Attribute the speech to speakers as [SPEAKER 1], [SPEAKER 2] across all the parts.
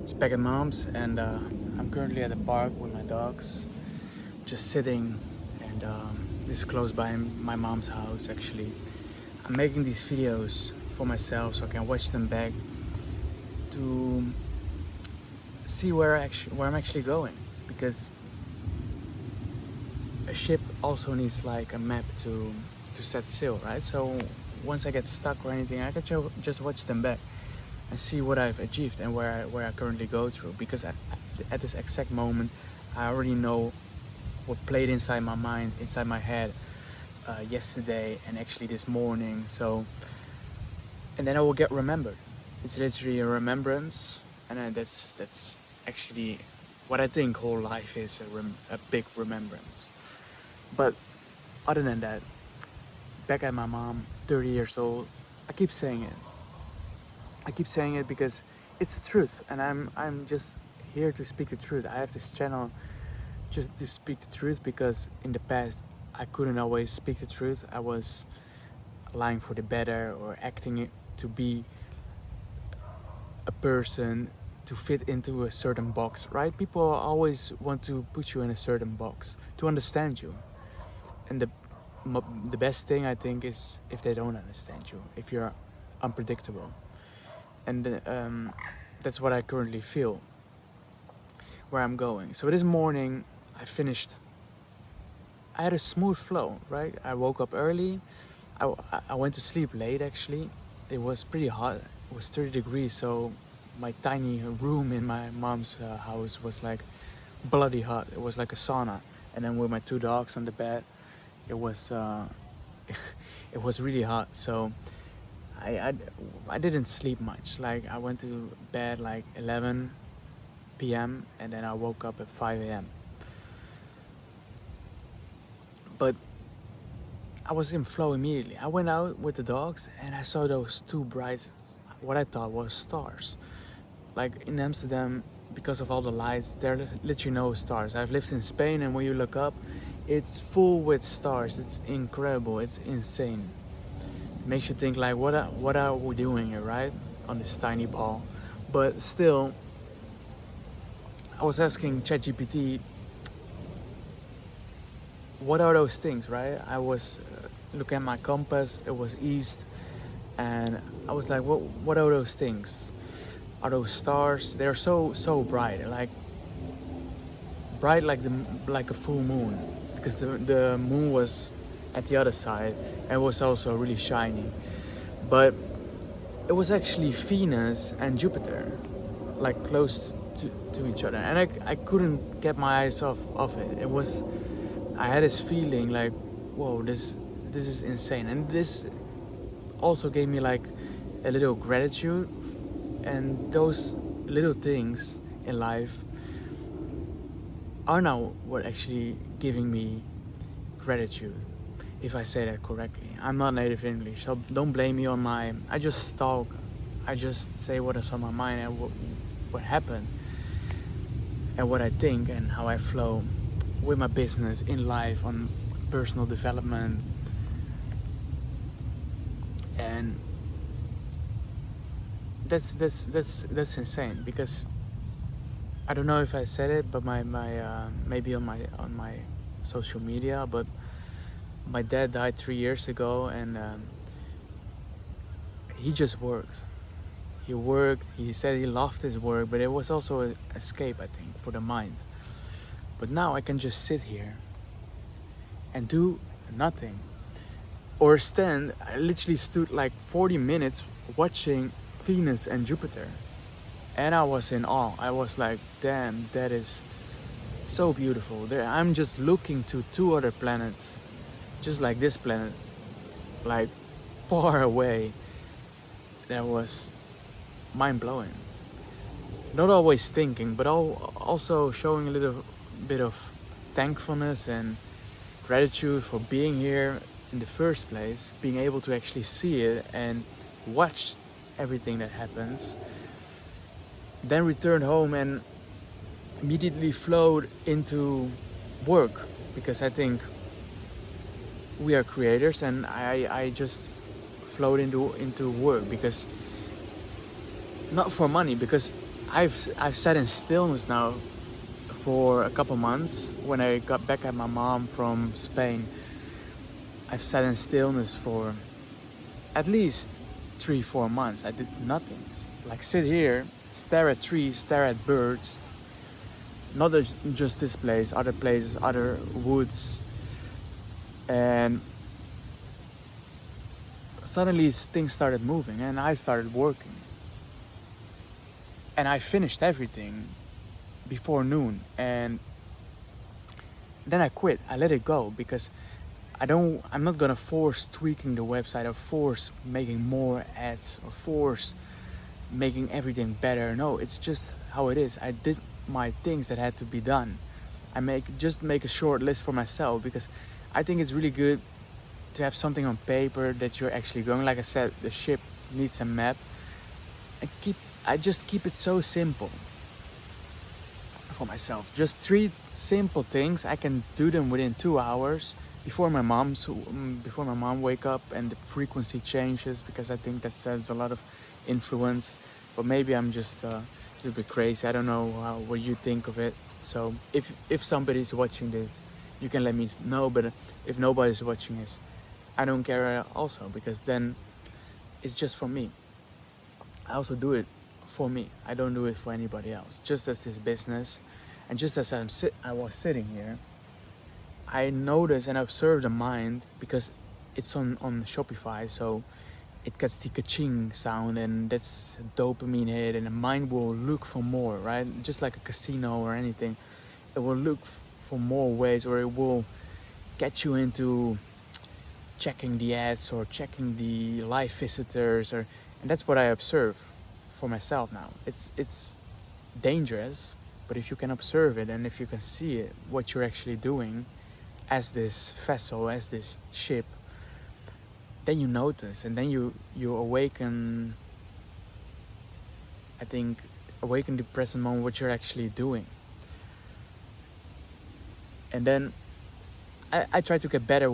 [SPEAKER 1] It's back at mom's, and I'm currently at the park with my dogs, just sitting, and this is close by my mom's house actually. I'm making these videos for myself so I can watch them back to see where I'm actually going, because a ship also needs like a map to set sail, right? So once I get stuck or anything, I can just watch them back and see what I've achieved and where I currently go through, because at this exact moment I already know what played inside my mind, inside my head yesterday and actually this morning. So, and then I will get remembered. It's literally a remembrance, and that's actually what I think whole life is, a big remembrance. But other than that, back at my mom, 30 years old, I keep saying it because it's the truth, and I'm just here to speak the truth. I have this channel just to speak the truth, because in the past I couldn't always speak the truth. I was lying for the better, or acting it to be a person to fit into a certain box, right? People always want to put you in a certain box to understand you, and the best thing I think is if they don't understand you, if you're unpredictable. And that's what I currently feel, where I'm going. So this morning I had a smooth flow, right? I woke up early. I went to sleep late actually. It was pretty hot. It was 30 degrees, so my tiny room in my mom's house was like bloody hot. It was like a sauna. And then with my two dogs on the bed, it was it was really hot. So I didn't sleep much. Like I went to bed like 11 p.m. and then I woke up at 5 a.m. But I was in flow immediately. I went out with the dogs and I saw those two bright, what I thought was stars. Like in Amsterdam, because of all the lights, there are literally no stars. I've lived in Spain, and when you look up, it's full with stars. It's incredible. It's insane. It makes you think like, what are we doing here, right? On this tiny ball. But still, I was asking ChatGPT, what are those things, right? I was looking at my compass. It was east, and I was like, what are those things? Are those stars? They're so bright, like bright like a full moon, because the moon was at the other side and it was also really shiny. But it was actually Venus and Jupiter, like close to each other, and I couldn't get my eyes off it. It was, I had this feeling like, whoa, this is insane. And this also gave me like a little gratitude, and those little things in life are now what actually giving me gratitude, if I say that correctly. I'm not native English, so don't blame me on I just talk, I just say what is on my mind and what happened and what I think and how I flow with my business, in life, on personal development. And that's insane, because I don't know if I said it, but my maybe on my social media, but my dad died 3 years ago, and he just worked. He worked. He said he loved his work, but it was also an escape, I think, for the mind. But now I can just sit here and do nothing, or stand. I literally stood like 40 minutes watching Venus and Jupiter, and I was in awe. I was like, damn, that is so beautiful. There, I'm just looking to two other planets, just like this planet, like far away. That was mind-blowing. Not always thinking, but also showing a little bit of thankfulness and gratitude for being here in the first place, being able to actually see it and watch everything that happens. Then returned home and immediately flowed into work, because I think we are creators, and I just flowed into work, because not for money, because I've sat in stillness now for a couple months. When I got back at my mom from Spain, I've sat in stillness for at least 3-4 months. I did nothing. Like sit here, stare at trees, stare at birds. Not just this place, other places, other woods. And suddenly things started moving and I started working. And I finished everything before noon. And then I quit. I let it go because I'm not gonna force tweaking the website or force making more ads or force making everything better. No, it's just how it is. I did my things that had to be done. I make a short list for myself because I think it's really good to have something on paper that you're actually going. Like I said, the ship needs a map. I just keep it so simple for myself. Just 3 simple things. I can do them within 2 hours before my mom wake up and the frequency changes, because I think that has a lot of influence. But maybe I'm just a little bit crazy. I don't know what you think of it. So if somebody's watching this, you can let me know. But if nobody's watching this, I don't care also, because then it's just for me. I also do it for me. I don't do it for anybody else. Just as this business, and just as I was sitting here, I noticed and observed the mind, because it's on Shopify, so it gets the Kaching sound, and that's a dopamine hit, and the mind will look for more, right? Just like a casino or anything, it will look for more ways, or it will get you into checking the ads or checking the live visitors, and that's what I observe for myself now. It's dangerous, but if you can observe it and if you can see it, what you're actually doing as this vessel, as this ship, then you notice, and then you awaken. I think awaken the present moment, what you're actually doing. And then I try to get better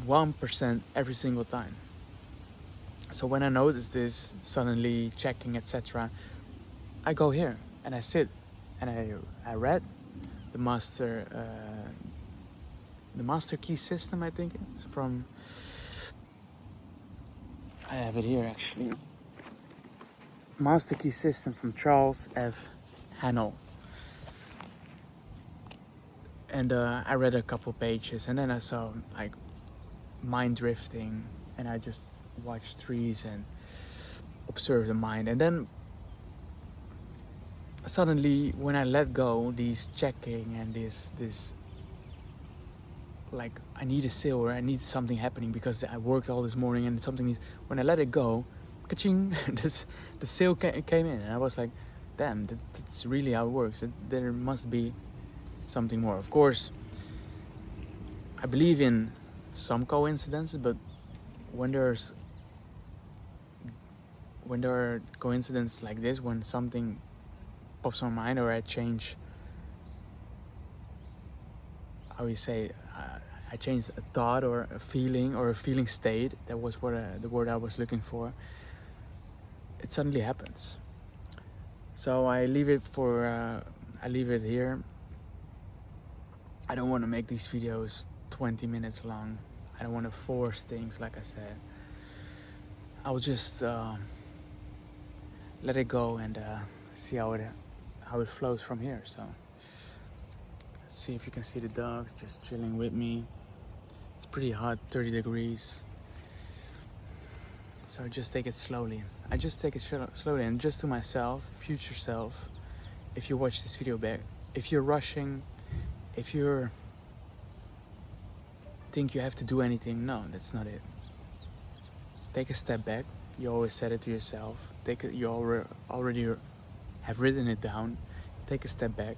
[SPEAKER 1] 1% every single time. So when I notice this, suddenly checking, etc., I go here and I sit and I read the master key system. I think it's from. I have it here actually. Master key system from Charles F. Hannell. And I read a couple pages, and then I saw like mind drifting, and I just watched trees and observed the mind. And then suddenly, when I let go these checking and this like I need a sale or I need something happening because I worked all this morning and something needs. When I let it go, Kaching, the sale came in, and I was like, damn, that's really how it works. There must be something more. Of course, I believe in some coincidences, but when there are coincidences like this, when something pops on my mind or I change, how you say, I changed a thought or a feeling state. That was the word I was looking for. It suddenly happens. So I leave it here. I don't want to make these videos 20 minutes long. I don't want to force things, like I said. I'll just let it go and see how it flows from here. So let's see if you can see the dogs just chilling with me. It's pretty hot, 30 degrees. So I just take it slowly. And just to myself, future self, if you watch this video back, if you're rushing, if you think you have to do anything, no, that's not it. Take a step back. You always said it to yourself. You already have written it down. Take a step back,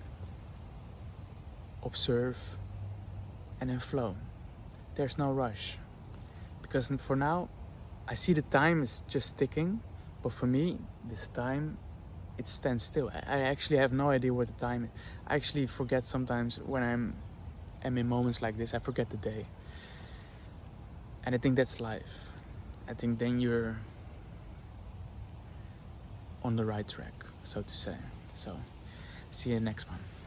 [SPEAKER 1] observe, and then flow. There's no rush, because for now I see the time is just ticking, but for me this time it stands still. I actually have no idea what the time is. I actually forget sometimes when I'm in moments like this. I forget the day, and I think that's life. I think then you're on the right track, so to say. So see you next one.